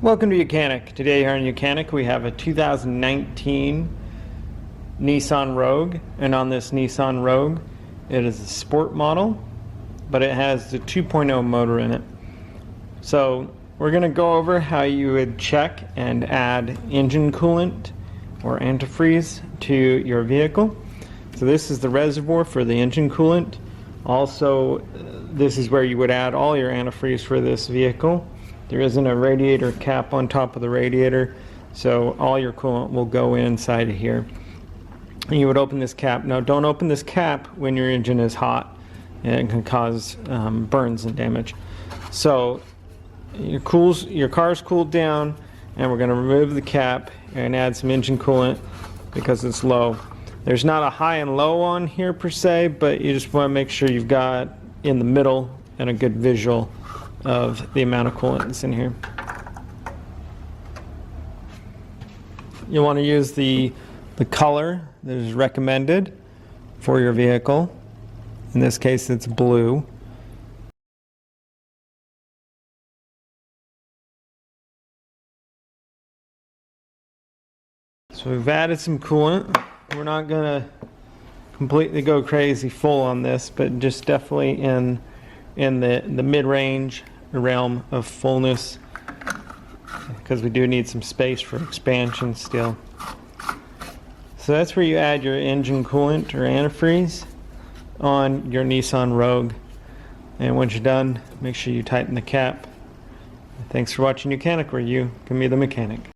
Welcome to YOUCANIC. Today here on YOUCANIC we have a 2019 Nissan Rouge, and on this Nissan Rouge it is a sport model, but it has the 2.0 motor in it. So we're going to go over how you would check and add engine coolant or antifreeze to your vehicle. So this is the reservoir for the engine coolant. Also, this is where you would add all your antifreeze for this vehicle. There isn't a radiator cap on top of the radiator, so all your coolant will go inside of here. And you would open this cap. Now, don't open this cap when your engine is hot, and it can cause burns and damage. So your car's cooled down, and we're going to remove the cap and add some engine coolant because it's low. There's not a high and low on here per se, but you just want to make sure you've got in the middle and a good visual of the amount of coolant that's in here. You'll want to use the color that is recommended for your vehicle. In this case, it's blue. So we've added some coolant. We're not going to completely go crazy full on this, but just definitely in the mid-range realm of fullness, because we do need some space for expansion still. So that's where you add your engine coolant or antifreeze on your Nissan Rouge. And once you're done, make sure you tighten the cap. Thanks for watching YOUCANIC, where you can be the mechanic.